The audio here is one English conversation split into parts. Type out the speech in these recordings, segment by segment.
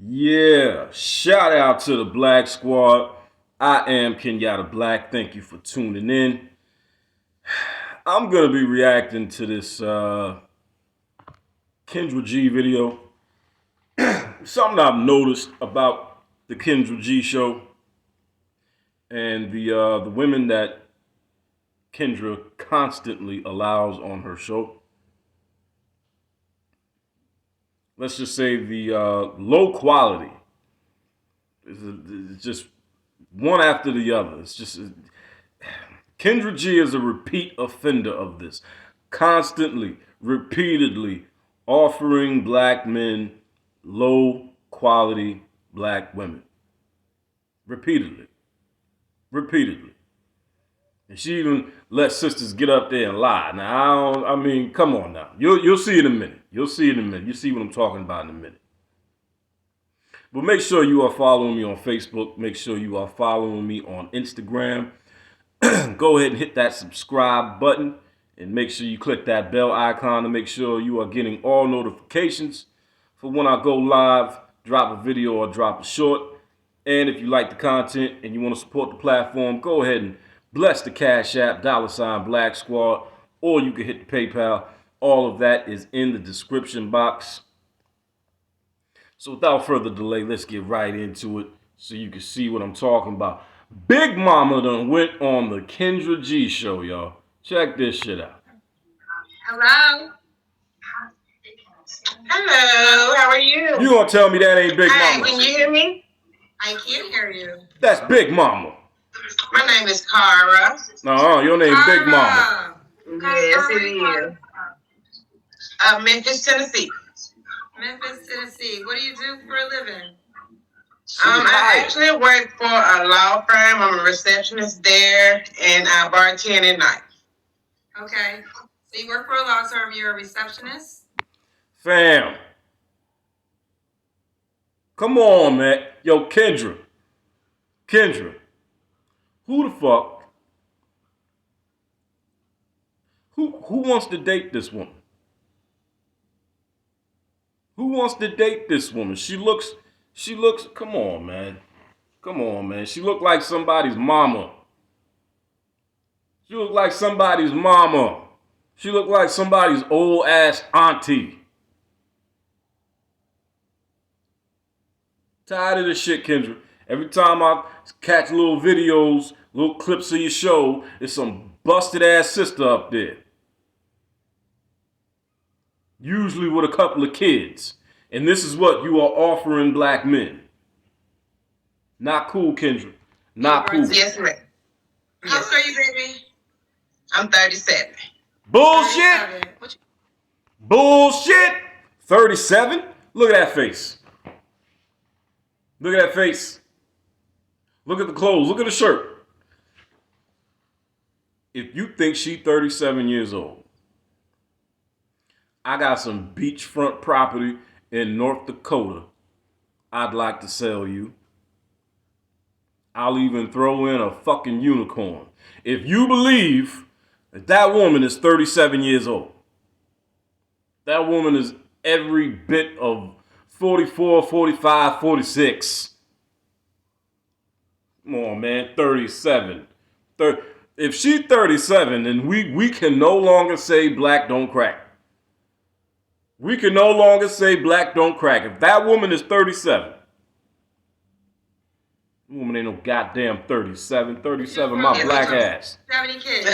Yeah, shout out to the Black Squad. I am Kenyatta Black. Thank you for tuning in. I'm going to be reacting to this Kendra G video. Something I've noticed about the Kendra G show and the women that Kendra constantly allows on her show. Let's just say the low quality. It's just one after the other. It's just Kendra G is a repeat offender of this, constantly, repeatedly offering black men low quality black women. Repeatedly. And she even let sisters get up there and lie. Now, I mean, come on now. You'll see in a minute. You'll see what I'm talking about in a minute. But make sure you are following me on Facebook. Make sure you are following me on Instagram. Go ahead and hit that subscribe button and make sure you click that bell icon to make sure you are getting all notifications for when I go live, drop a video or drop a short. And if you like the content and you want to support the platform, go ahead and bless the Cash App, $BLAXKSQUAD, or you can hit the PayPal. All of that is in the description box. So without further delay, let's get right into it so you can see what I'm talking about. Big Mama done went on the Kendra G show, y'all. Check this shit out. Hello. Hello, how are you? You gonna tell me that ain't Big Hi, Mama? can you hear me? I can hear you. That's Big Mama. My name is Cara. Your name Cara. Big Mama. Yes, it is. Memphis, Tennessee. Memphis, Tennessee. What do you do for a living? I actually work for a law firm. I'm a receptionist there, and I bartend at night. Okay. So you work for a law firm. You're a receptionist? Fam. Come on, man. Yo, Kendra. Who the fuck? Who wants to date this woman? Who wants to date this woman? She looks, come on, man. She look like somebody's mama. She look like somebody's old ass auntie. Tired of this shit, Kendra. Every time I catch little videos, little clips of your show, there's some busted ass sister up there. Usually with a couple of kids. And this is what you are offering black men. Not cool, Kendra. Not cool. Yes, ma'am. How old are you, baby? I'm 37. Bullshit. Bullshit. 37? Look at that face. Look at that face. Look at the clothes. Look at the shirt. If you think she's 37 years old, I got some beachfront property in North Dakota I'd like to sell you. I'll even throw in a fucking unicorn. If you believe that that woman is 37 years old, that woman is every bit of 44, 45, 46. Come on, man, 37. If she's 37, then we can no longer say black don't crack. We can no longer say black don't crack. If that woman is 37, that woman ain't no goddamn 37. 37, my black ass. How many kids?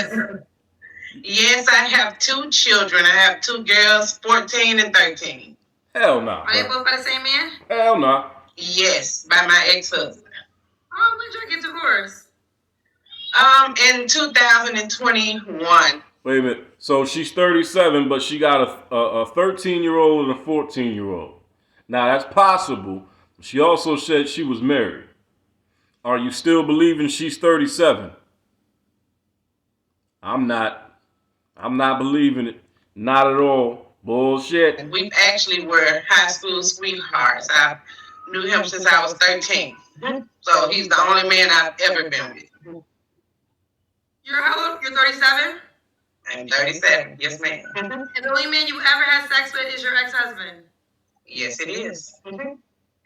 Yes, I have 2 children. I have 2 girls, 14 and 13. Hell no. Are they both by the same man? Hell no. Yes, by my ex-husband. Oh, when did you get divorced? In 2021. Wait a minute. So she's 37, but she got a 13-year-old and a 14-year-old. Now, that's possible. She also said she was married. Are you still believing she's 37? I'm not believing it. Not at all. Bullshit. We actually were high school sweethearts. I knew him since I was 13. So he's the only man I've ever been with. You're how old? You're 37? I'm 37, yes ma'am. And the only man you ever had sex with is your ex-husband? Yes, it is. And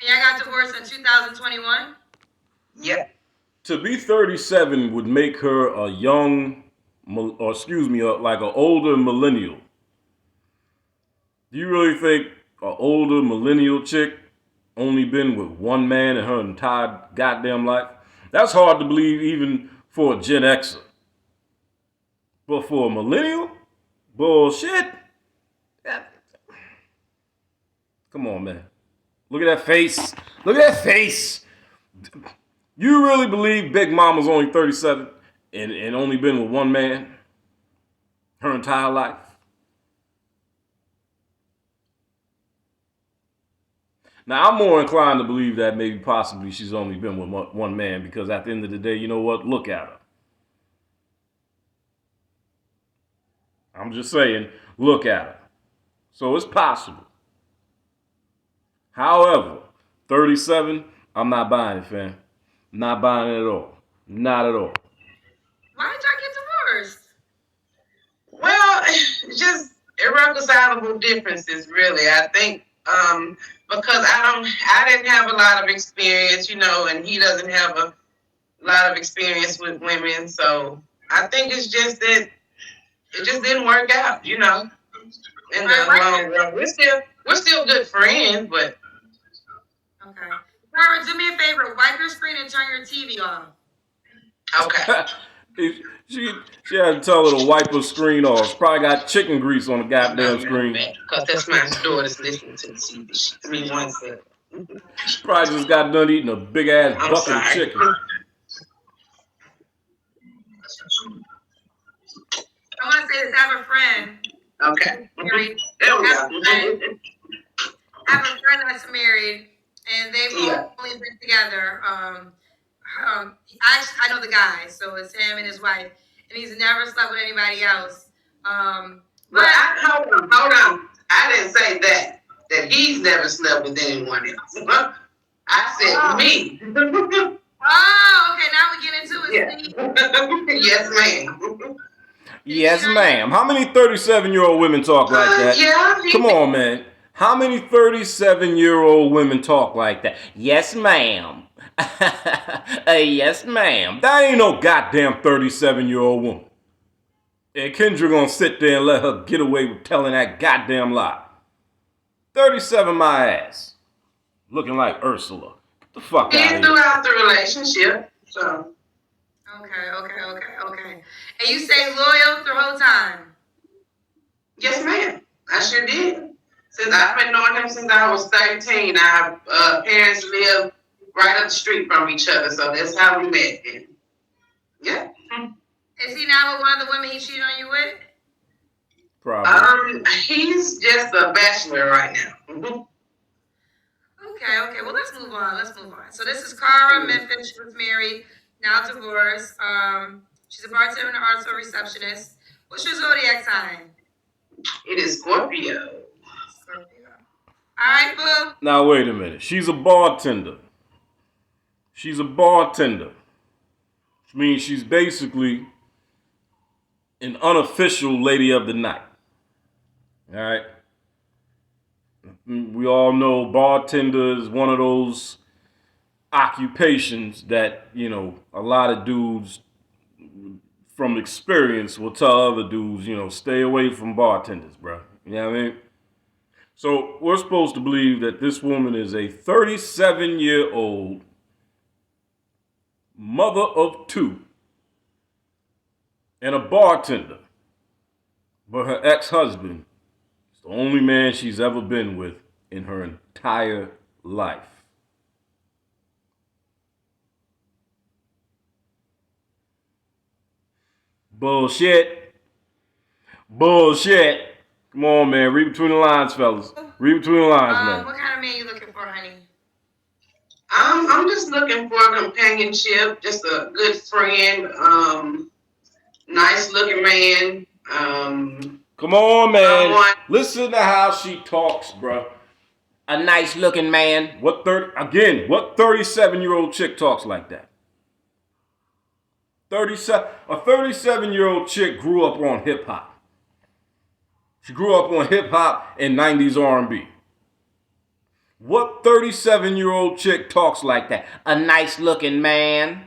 And y'all got divorced in 2021? Yeah. To be 37 would make her a young, or excuse me, like an older millennial. Do you really think an older millennial chick only been with one man in her entire goddamn life? That's hard to believe even for a Gen Xer. But for a millennial? Bullshit. Come on, man. Look at that face. Look at that face. You really believe Big Mama's only 37 and only been with one man her entire life? Now, I'm more inclined to believe that maybe possibly she's only been with one man because at the end of the day, you know what? Look at her. I'm just saying, look at her. So it's possible. However, 37, I'm not buying it, fam. Not buying it at all. Not at all. Why did y'all get divorced? Well, just irreconcilable differences, really. I think because I didn't have a lot of experience, you know, and he doesn't have a lot of experience with women, so I think it's just that it just didn't work out, you know. In the long run, we're still good friends, but okay. Robert, do me a favor. Wipe your screen and turn your TV off. Okay. She had to tell her to wipe her screen off. She probably got chicken grease on the goddamn screen. Because that's my daughter's listening to the TV. I mean, one second. She probably just got done eating a big ass bucket of chicken. I want to say this. I have a friend. Okay. Married. There we go. I have a friend that's married, and they've only been together. I know the guy, so it's him and his wife, and he's never slept with anybody else. But hold on. I didn't say that he's never slept with anyone else. I said me. Oh, okay. Now we get into it. Yeah. Yes, ma'am. Yes, ma'am. How many 37-year-old women talk like that? Yeah. Come on, man. How many 37-year-old women talk like that? Yes, ma'am. Yes, ma'am. That ain't no goddamn 37-year-old woman. And Kendra gonna sit there and let her get away with telling that goddamn lie. 37 my ass. Looking like Ursula. Get the fuck out of here. Throughout the relationship, so. Okay. And you stayed loyal the whole time? Yes, ma'am. I sure did. Since I've been knowing him since I was 13, our parents lived right up the street from each other, so that's how we met. And yeah. Is he now with one of the women he cheated on you with? Probably. He's just a bachelor right now. Okay. Well, let's move on. So this is Cara Memphis. She was married, now divorced. She's a bartender and also a receptionist. What's your zodiac sign? It is Scorpio. All right, boo. Now, wait a minute. She's a bartender. Which means she's basically an unofficial lady of the night. All right? We all know bartender is one of those occupations that, you know, a lot of dudes from experience will tell other dudes, you know, stay away from bartenders, bro. You know what I mean? So we're supposed to believe that this woman is a 37-year-old mother of two and a bartender. But her ex-husband is the only man she's ever been with in her entire life. Bullshit. Come on, man. Read between the lines, fellas. Read between the lines, man. What kind of man you looking for, honey? I'm just looking for a companionship, just a good friend, nice looking man. Come on, man. Listen to how she talks, bro. A nice looking man. What 37-year-old chick talks like that? A 37-year-old chick grew up on hip hop. She grew up on hip hop and 90s R&B. What 37-year-old chick talks like that? A nice looking man.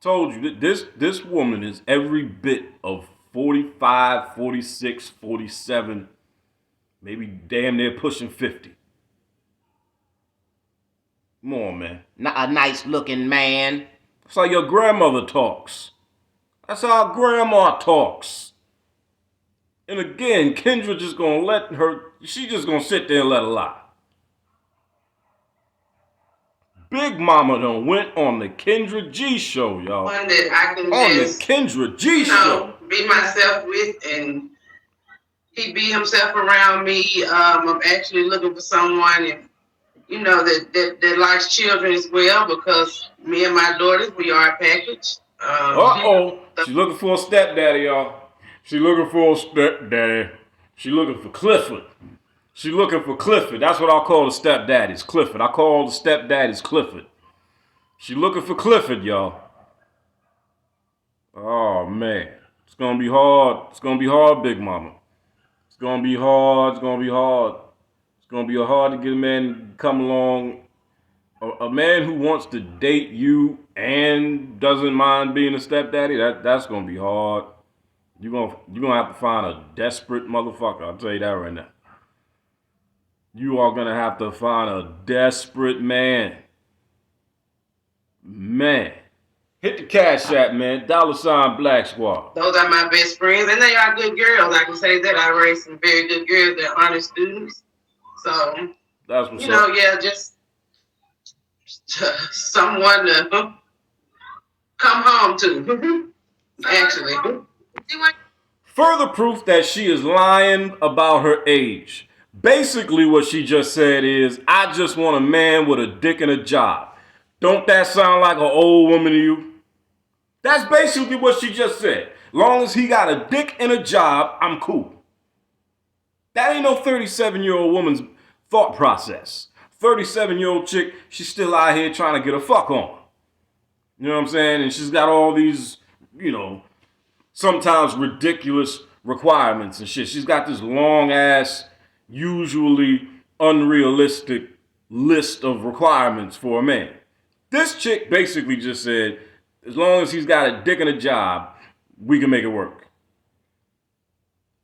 Told you, this woman is every bit of 45, 46, 47, maybe damn near pushing 50. Come on, man. Not a nice looking man. That's how your grandmother talks. That's how grandma talks. And again, Kendra just gonna let her, she just gonna sit there and let her lie. Big Mama done went on the Kendra G show, y'all. One that I can on just, the Kendra G show. Be myself with, and he be himself around me. I'm actually looking for someone, and that likes children as well, because me and my daughters, we are a package. She's looking for a stepdaddy, y'all. She looking for a stepdaddy. She looking for Clifford. She looking for Clifford. That's what I call the stepdaddies, Clifford. I call the stepdaddies Clifford. She looking for Clifford, y'all. Oh, man. It's going to be hard. It's going to be hard, Big Mama. It's going to be hard. It's going to be hard. It's going to be hard to get a man to come along. A man who wants to date you and doesn't mind being a stepdaddy, that's going to be hard. You're gonna have to find a desperate motherfucker. I'll tell you that right now. You are going to have to find a desperate man. Man. Hit the Cash App, man. $BLAXKSQUAD. Those are my best friends, and they are good girls. I can say that. I raised some very good girls. They're honest students. So, that's what's up. Just someone to come home to, actually. Further proof that she is lying about her age. Basically, what she just said is, I just want a man with a dick and a job. Don't that sound like an old woman to you? That's basically what she just said. Long as he got a dick and a job, I'm cool. That ain't no 37-year-old woman's thought process. 37-year-old chick, she's still out here trying to get a fuck on. You know what I'm saying? And she's got all these, sometimes ridiculous requirements and shit. She's got this long-ass, usually unrealistic list of requirements for a man. This chick basically just said, as long as he's got a dick and a job, we can make it work.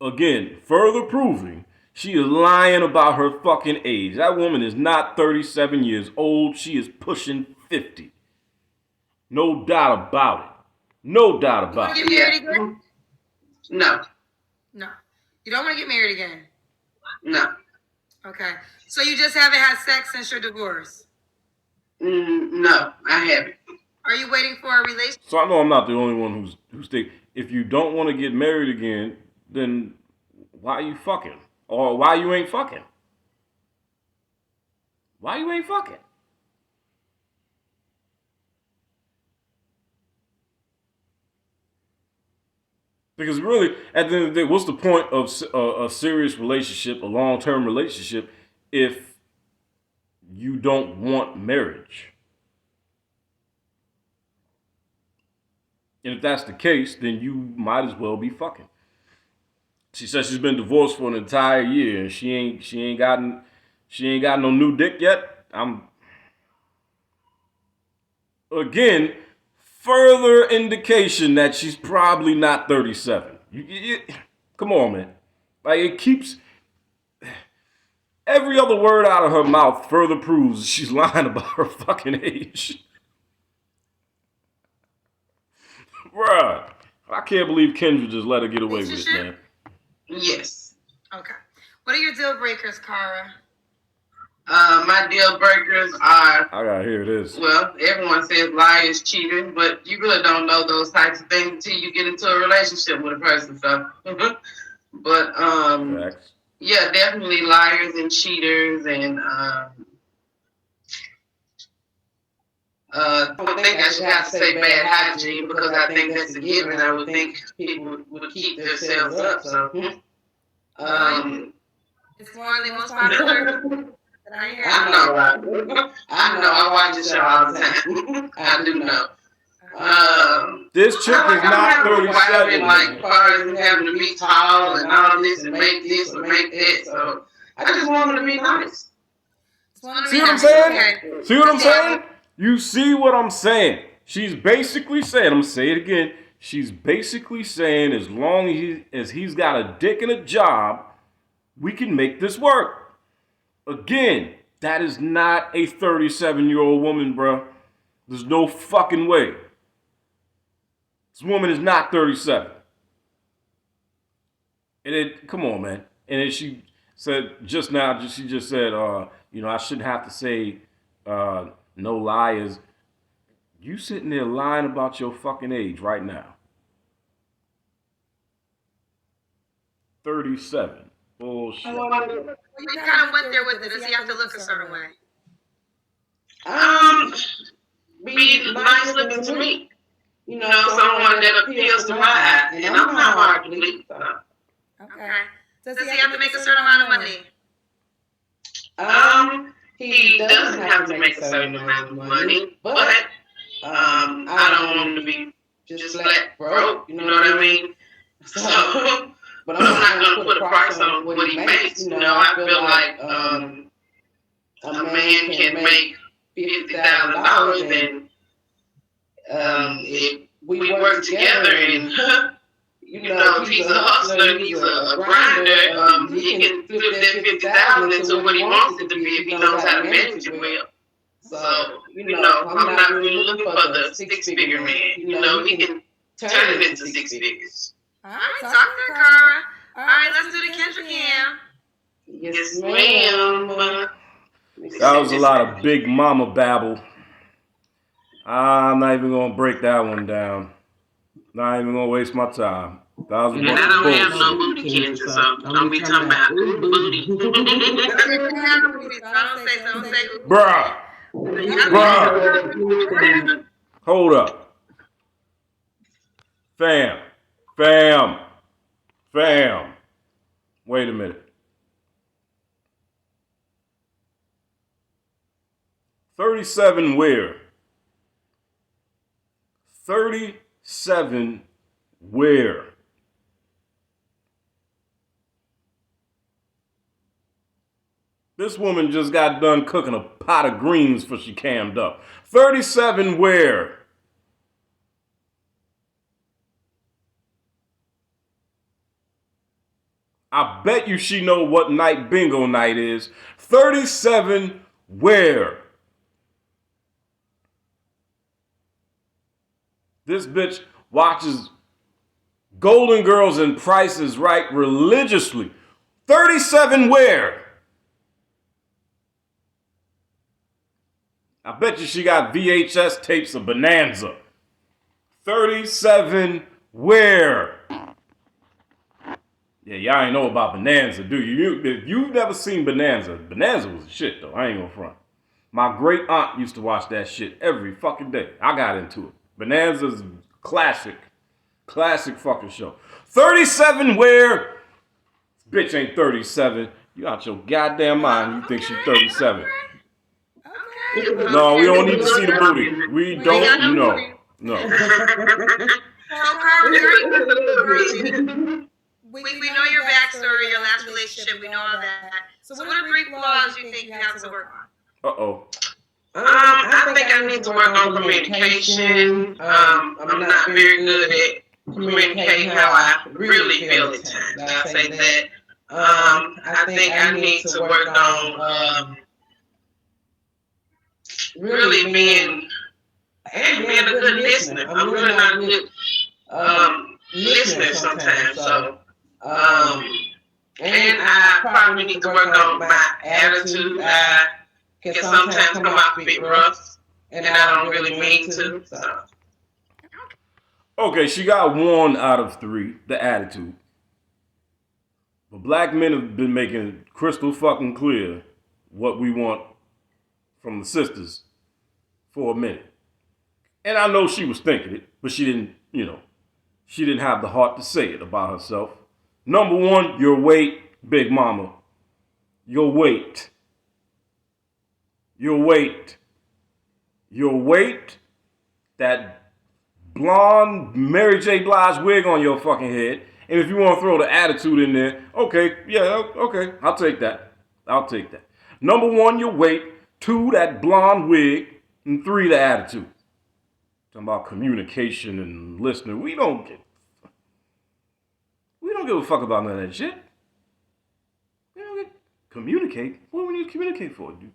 Again, further proving she is lying about her fucking age. That woman is not 37 years old. She is pushing 50. No doubt about it. No doubt about it. You want to get married again? No. No. You don't want to get married again? No. Okay. So you just haven't had sex since your divorce? No, I haven't. Are you waiting for a relationship? So I know I'm not the only one who's thinking, if you don't want to get married again, then why are you fucking? Or why you ain't fucking? Why you ain't fucking? Because really, at the end of the day, what's the point of a serious relationship, a long-term relationship, if you don't want marriage? And if that's the case, then you might as well be fucking. She says she's been divorced for an entire year and she ain't got no new dick yet. Again, further indication that she's probably not 37. Come on, man. Like, it keeps, every other word out of her mouth further proves she's lying about her fucking age. Bruh, I can't believe Kendra just let her get away with it, man. Yes. Okay. What are your deal breakers, Cara? My deal breakers are... I gotta hear this. Well, everyone says liars, cheaters, but you really don't know those types of things until you get into a relationship with a person. So, but Facts. Yeah, definitely liars and cheaters, and I would think I should have to say bad hygiene, because I think that's a given. I would think people would keep themselves up. So, it's one of the most popular. I know, right? I know. I watch the show all the time. I do know. This chick is not 37. Like, far as having to be tall and all this and make this or make that. So I just want her to be nice. See what I'm saying? See what I'm saying? You see what I'm saying? She's basically saying, I'm gonna say it again. She's basically saying as long as he's got a dick and a job, we can make this work. Again, that is not a 37-year-old woman, bro. There's no fucking way. This woman is not 37. And come on, man. And then she said just now, she just said, I shouldn't have to say no liars. You sitting there lying about your fucking age right now. 37. Bullshit. You kind of went there with it. Does he have to look a certain way? Be nice looking to me. Someone that appeals to my eye. And I'm not hard to please. Okay. Does he have to make a certain amount of money? He doesn't have to make a certain amount of money, but I don't want him to be just flat broke. You know what I mean? So, but I'm not going to put a price on what he makes. I feel like a man can make $50,000, and if we work together and if he's a hustler and he's a grinder, he can flip that 50,000 into what he wants it to be if he knows how to manage it well. So, I'm not really looking for the six-figure man. He can turn it into six figures. All right, talk to Cara. All right, let's do the Kendra Cam. Yes, ma'am. That was a lot of big mama babble. I'm not even going to break that one down. Not even going to waste my time. That was a bunch of bullshit. I don't have no booty, Kendra, so don't be talking about booty. Don't say. Bruh. Hold up. Fam. Wait a minute. 37 where? 37 where? This woman just got done cooking a pot of greens before she cammed up. 37 where? I bet you she know what night bingo night is. 37 where? This bitch watches Golden Girls and Price is Right religiously. 37 where? I bet you she got VHS tapes of Bonanza. 37 where? Yeah, y'all ain't know about Bonanza, do you? If you've never seen Bonanza, Bonanza was shit though. I ain't gonna front. My great aunt used to watch that shit every fucking day. I got into it. Bonanza's classic fucking show. 37 where? This bitch ain't 37. You out your goddamn mind. You think she's 37. No, we don't need to see the booty. We don't. No. We know your backstory, your last relationship. We know all that. So what are 3 flaws you think you have to work on? Uh-oh. I think I need to work on communication. I'm not very good at communicating how I really feel at times. I'll say that. I think I need to work on really being a good listener. I'm really not a good listener sometimes. So, and I probably need to work on my attitude. I can sometimes come off a bit rough, and I don't really mean to. So. Okay, she got 1 out of 3, the attitude. But black men have been making it crystal fucking clear what we want from the sisters for a minute. And I know she was thinking it, but she didn't, she didn't have the heart to say it about herself. Number 1, your weight, big mama. Your weight. Your weight. Your weight. That blonde Mary J. Blige wig on your fucking head. And if you want to throw the attitude in there, okay, I'll take that. Number 1, your weight. 2, that blonde wig, and 3, the attitude. Talking about communication and listening. We don't give a fuck about none of that shit. We don't communicate. What do we need to communicate for, dude?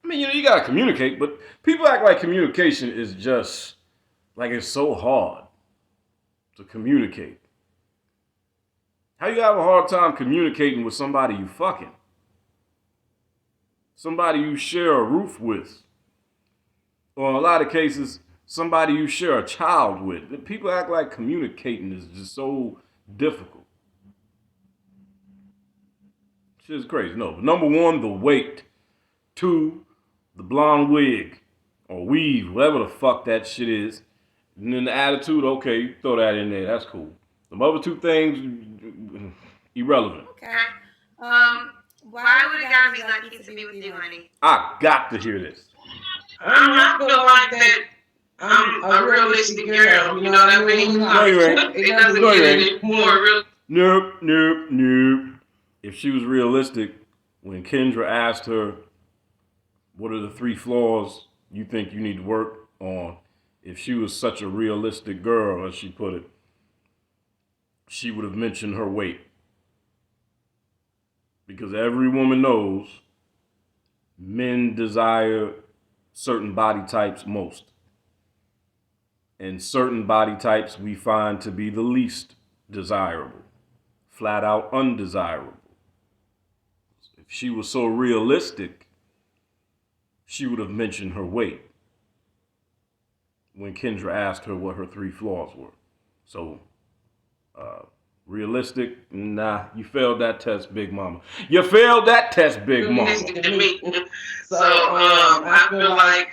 I mean, you gotta communicate, but people act like communication is just like it's so hard to communicate. How you have a hard time communicating with somebody you fucking? Somebody you share a roof with. Or in a lot of cases, somebody you share a child with. People act like communicating is just so difficult. Shit's crazy. No, but number 1, the weight. 2, the blonde wig or weave, whatever the fuck that shit is. And then the attitude, okay, you throw that in there, that's cool. The other 2 things, irrelevant. Okay. Why would a guy be lucky to be with you, honey? I got to hear this. I feel like that I'm a realistic girl, you know what I mean? No, you ain't. It doesn't No, you get ain't. any more real. Nope. If she was realistic, when Kendra asked her, what are the 3 flaws you think you need to work on? If she was such a realistic girl, as she put it, she would have mentioned her weight. Because every woman knows men desire certain body types most. And certain body types we find to be the least desirable. Flat out undesirable. If she was so realistic, she would have mentioned her weight when Kendra asked her what her 3 flaws were. So, realistic? Nah, you failed that test, Big Mama. You failed that test, Big Mama. So, I feel like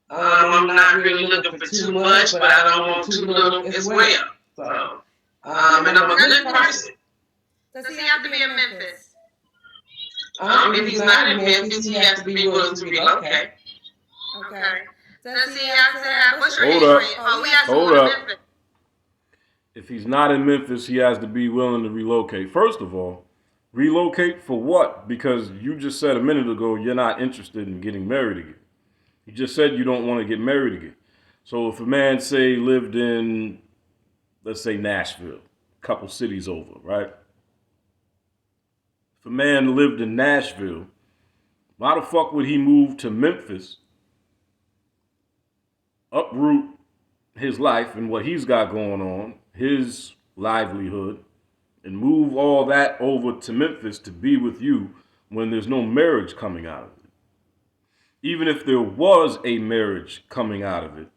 I'm not really looking for too much, but I don't want too little as well. So, and I'm a good person. Does he have to be in Memphis? If he's not in Memphis, he has to be willing to relocate. Okay. Does he have to have? What's your Hold age up. range? Oh, he has to Hold go to up. Memphis. If he's not in Memphis, he has to be willing to relocate. First of all, relocate for what? Because you just said a minute ago you're not interested in getting married again. You just said you don't want to get married again. So if a man, say, lived in, let's say, Nashville, a couple cities over, right? If a man lived in Nashville, why the fuck would he move to Memphis, uproot his life and what he's got going on, his livelihood, and move all that over to Memphis to be with you when there's no marriage coming out of it? Even if there was a marriage coming out of it,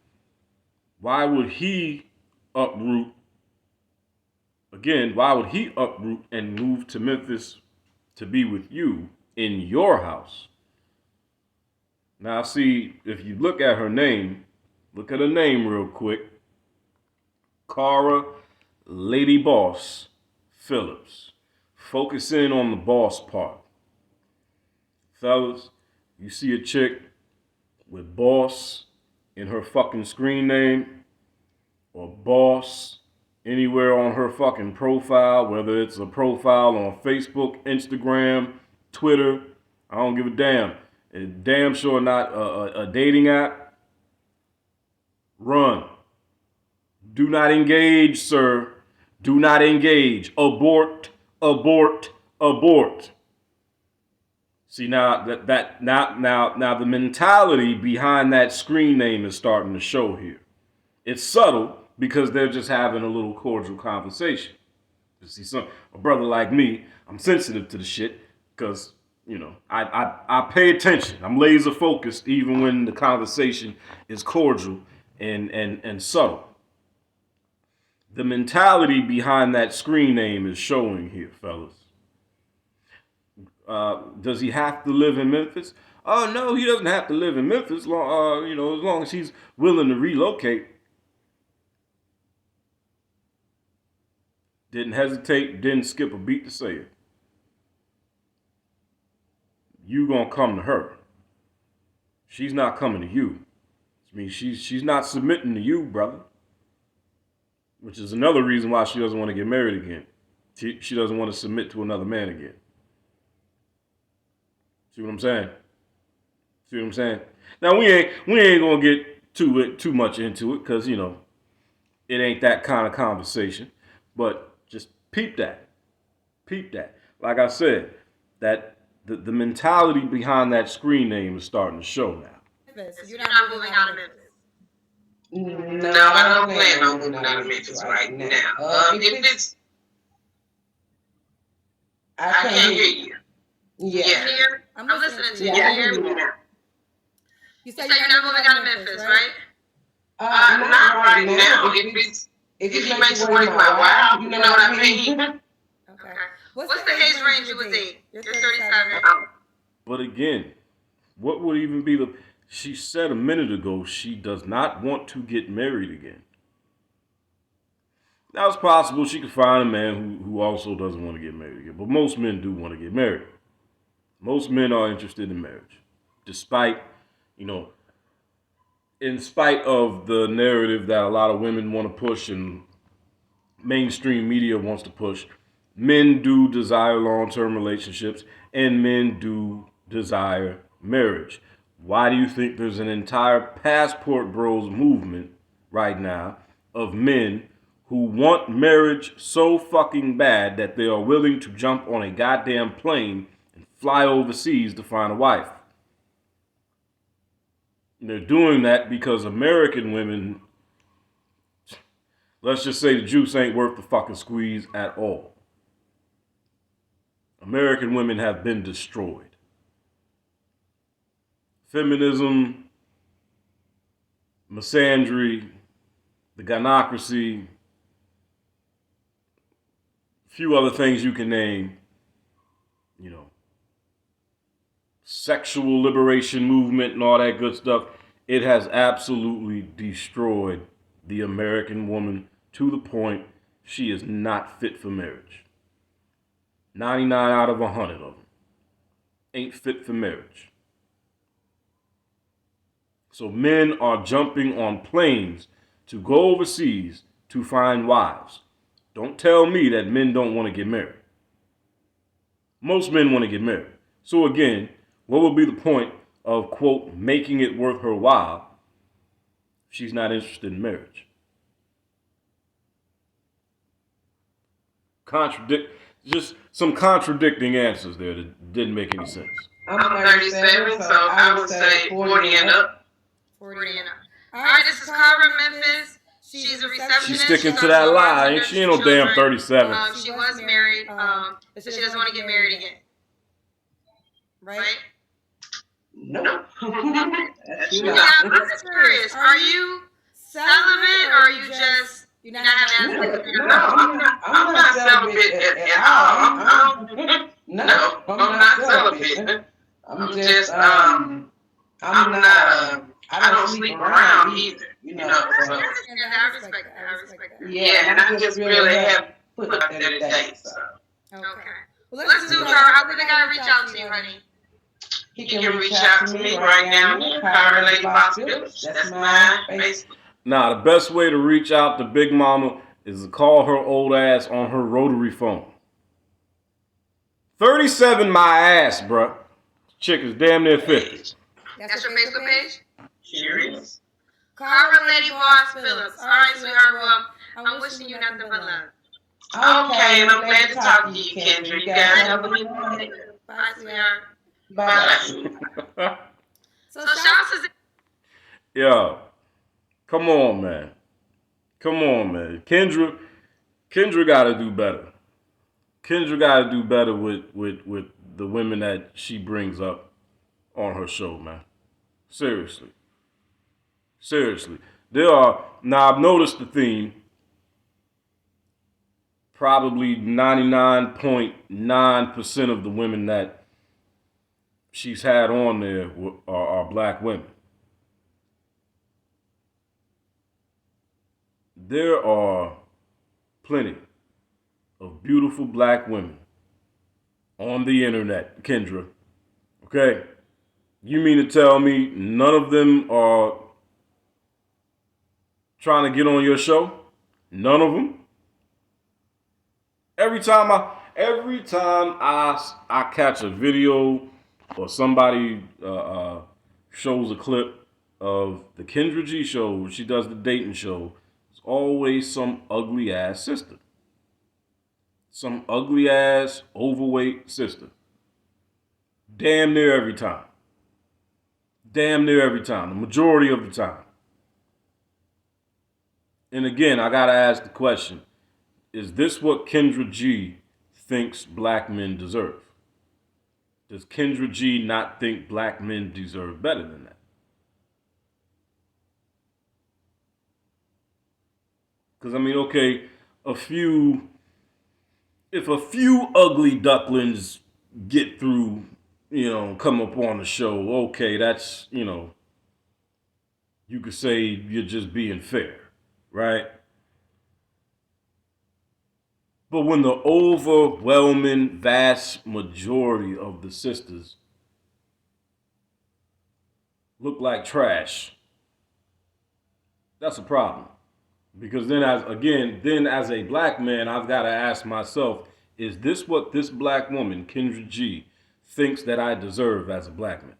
why would he uproot, again, why would he uproot and move to Memphis to be with you in your house? Now, see, if you look at her name, look at her name real quick. Cara Lady Boss Phillips. Focus in on the boss part. Fellas, you see a chick with boss in her fucking screen name or boss anywhere on her fucking profile, whether it's a profile on Facebook, Instagram, Twitter, I don't give a damn. It's damn sure not a dating app. Run. Do not engage, sir. Do not engage. Abort, abort, abort. See, now now the mentality behind that screen name is starting to show here. It's subtle because they're just having a little cordial conversation. You see, a brother like me, I'm sensitive to the shit because, you know, I pay attention. I'm laser focused even when the conversation is cordial and subtle. The mentality behind that screen name is showing here, fellas. Does he have to live in Memphis? Oh, no, he doesn't have to live in Memphis. As long as he's willing to relocate. Didn't hesitate, didn't skip a beat to say it. You gonna come to her. She's not coming to you. I mean, she's not submitting to you, brother. Which is another reason why she doesn't want to get married again. She doesn't want to submit to another man again. See what I'm saying? See what I'm saying? Now we ain't gonna get too much into it because you know it ain't that kind of conversation. But just peep that. Peep that. Like I said, that the mentality behind that screen name is starting to show now. You're not moving out of Memphis. No, I don't plan on moving out of Memphis right now. If it's, I can't hear you. Yeah. I'm listening to you. Can you hear me now? You say you're not moving out of Memphis, right? Not right now. If it makes it worth my while, you know what I mean? Okay. What's the age range you would date? You're 37. But again, what would even be the... She said a minute ago she does not want to get married again. Now it's possible she could find a man who also doesn't want to get married again. But most men do want to get married. Most men are interested in marriage. Despite, you know, in spite of the narrative that a lot of women want to push and mainstream media wants to push, men do desire long-term relationships and men do desire marriage. Why do you think there's an entire passport bros movement right now of men who want marriage so fucking bad that they are willing to jump on a goddamn plane and fly overseas to find a wife? And they're doing that because American women, let's just say the juice ain't worth the fucking squeeze at all. American women have been destroyed. Feminism, misandry, the gynocracy, a few other things you can name, you know, sexual liberation movement and all that good stuff. It has absolutely destroyed the American woman to the point she is not fit for marriage. 99 out of 100 of them ain't fit for marriage. So men are jumping on planes to go overseas to find wives. Don't tell me that men don't want to get married. Most men want to get married. So again, what would be the point of, quote, making it worth her while if she's not interested in marriage? Just some contradicting answers there that didn't make any sense. I'm 37, so I would say 40 and up. 40 and up. All right, this is Cara Memphis. She's a receptionist. She's sticking to that lie. She ain't no damn 37. She was married, but she doesn't want to get married again. Right? No. I'm just curious. Are you celibate or are you just you're not having I'm not celibate at all. No, I'm not celibate. I'm just I don't sleep around either, you know. So. I respect that. Yeah, and I just really have put out there today. So. Okay. Well, let's do Cara. How can the guy reach out to you, honey? He can reach out to me right now. Cara Lady Boss Village. That's my Facebook. Now, the best way to reach out to Big Mama is to call her old ass on her rotary phone. 37 my ass, bruh. Chick is damn near 50. That's your Facebook page? Sure is. Cara Lady Boss Phillips. All right, sweetheart. Well, I'm wishing you nothing but love. Okay, and I'm glad to talk to you, Kendra. You guys have a good morning. Bye, sweetheart. Bye. So, Shouts is... Yo, come on, man. Come on, man. Kendra gotta do better. Kendra gotta do better with the women that she brings up on her show, man. Seriously. Now I've noticed the theme. Probably 99.9% of the women that she's had on there are black women. There are plenty of beautiful black women on the internet, Kendra. Okay? You mean to tell me none of them are trying to get on your show? None of them? Every time I catch a video or somebody shows a clip of the Kendra G show where she does the dating show, there's always some ugly ass sister. Some ugly ass, overweight sister. Damn near every time. Damn near every time. The majority of the time. And again, I gotta ask the question, is this what Kendra G thinks black men deserve? Does Kendra G not think black men deserve better than that? Because, I mean, okay, if a few ugly ducklings get through, come up on the show, okay, that's, you could say you're just being fair, right? But when the overwhelming vast majority of the sisters look like trash, that's a problem. Because then as a black man, I've got to ask myself, is this what this black woman, Kendra G, thinks that I deserve as a black man?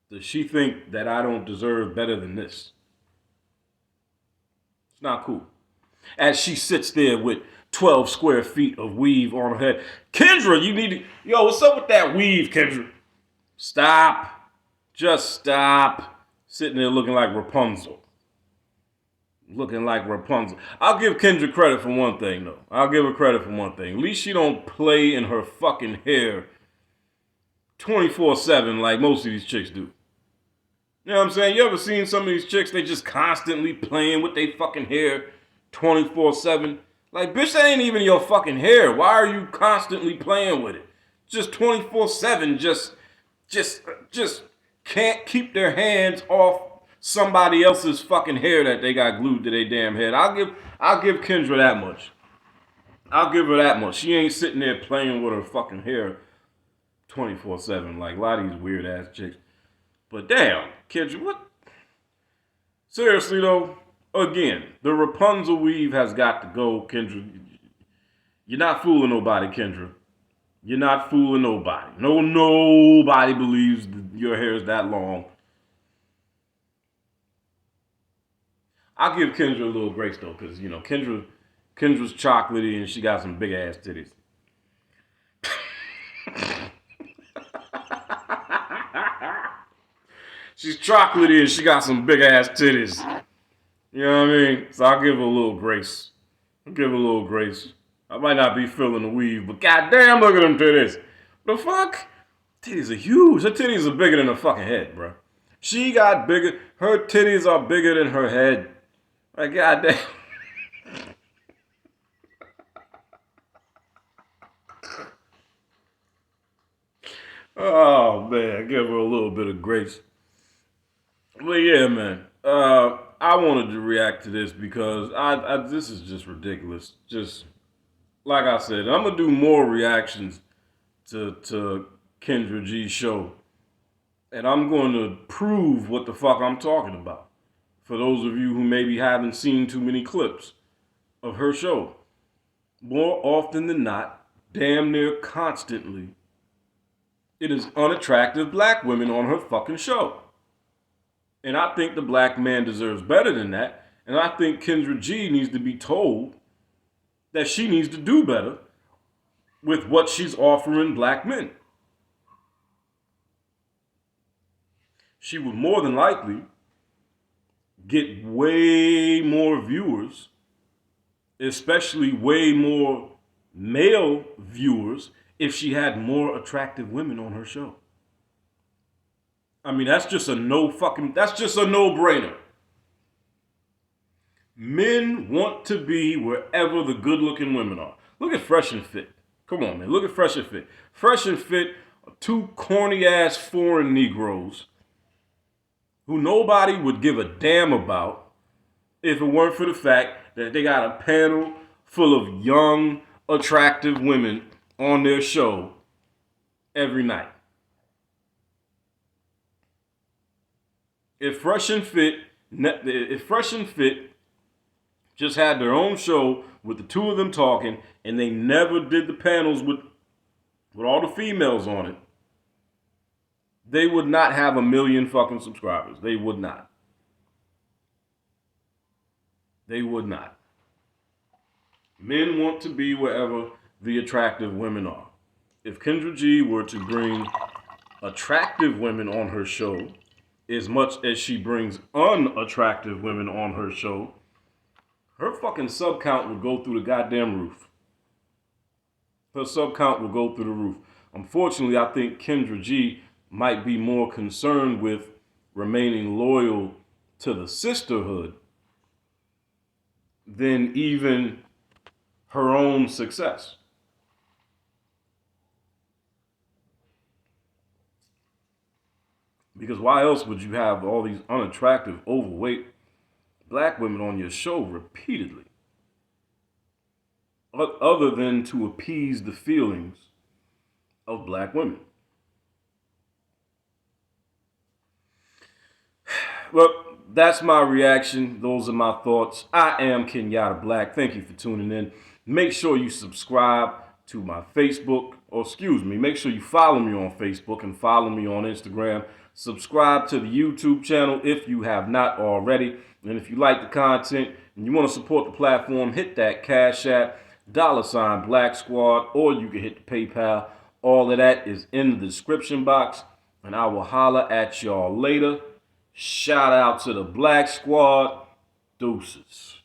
Does she think that I don't deserve better than this? It's not cool. As she sits there with 12 square feet of weave on her head. Kendra, you need to... Yo, what's up with that weave, Kendra? Stop. Just stop. Sitting there looking like Rapunzel. Looking like Rapunzel. I'll give Kendra credit for one thing, though. I'll give her credit for one thing. At least she don't play in her fucking hair 24/7 like most of these chicks do. You know what I'm saying? You ever seen some of these chicks, they just constantly playing with their fucking hair 24/7? Like, bitch, that ain't even your fucking hair. Why are you constantly playing with it? Just 24/7, just can't keep their hands off somebody else's fucking hair that they got glued to their damn head. I'll give Kendra that much. I'll give her that much. She ain't sitting there playing with her fucking hair 24/7 like a lot of these weird ass chicks. But damn, Kendra, what? Seriously though, again, the Rapunzel weave has got to go, Kendra. You're not fooling nobody, Kendra. You're not fooling nobody. Nobody believes your hair is that long. I'll give Kendra a little grace though, because Kendra's chocolatey and she got some big ass titties. She's chocolatey and she got some big ass titties. You know what I mean? So I'll give her a little grace. I might not be feeling the weave, but goddamn, look at them titties. The fuck? Titties are huge. Her titties are bigger than her fucking head, bro. She got bigger. Her titties are bigger than her head. Like, goddamn. Oh, man. Give her a little bit of grace. But yeah, man. I wanted to react to this because this is just ridiculous. Just like I said, I'm gonna do more reactions to Kendra G's show, and I'm going to prove what the fuck I'm talking about. For those of you who maybe haven't seen too many clips of her show, more often than not, damn near constantly, it is unattractive black women on her fucking show. And I think the black man deserves better than that. And I think Kendra G needs to be told that she needs to do better with what she's offering black men. She would more than likely get way more viewers, especially way more male viewers, if she had more attractive women on her show. I mean, that's just a no-brainer. Men want to be wherever the good-looking women are. Look at Fresh and Fit. Come on, man. Look at Fresh and Fit. Fresh and Fit are two corny-ass foreign Negroes who nobody would give a damn about if it weren't for the fact that they got a panel full of young, attractive women on their show every night. If Fresh and Fit just had their own show with the two of them talking, and they never did the panels with all the females on it, they would not have 1 million fucking subscribers. They would not. They would not. Men want to be wherever the attractive women are. If Kendra G were to bring attractive women on her show as much as she brings unattractive women on her show, her fucking sub count would go through the goddamn roof. Her sub count will go through the roof. Unfortunately, I think Kendra G might be more concerned with remaining loyal to the sisterhood than even her own success. Because why else would you have all these unattractive, overweight black women on your show repeatedly? Other than to appease the feelings of black women. Well, that's my reaction. Those are my thoughts. I am Kenyatta Black. Thank you for tuning in. Make sure you subscribe to my Facebook, make sure you follow me on Facebook and follow me on Instagram. Subscribe to the YouTube channel if you have not already. And if you like the content and you want to support the platform, hit that Cash App, $BLAXKSQUAD, or you can hit the PayPal. All of that is in the description box. And I will holler at y'all later. Shout out to the Black Squad. Deuces.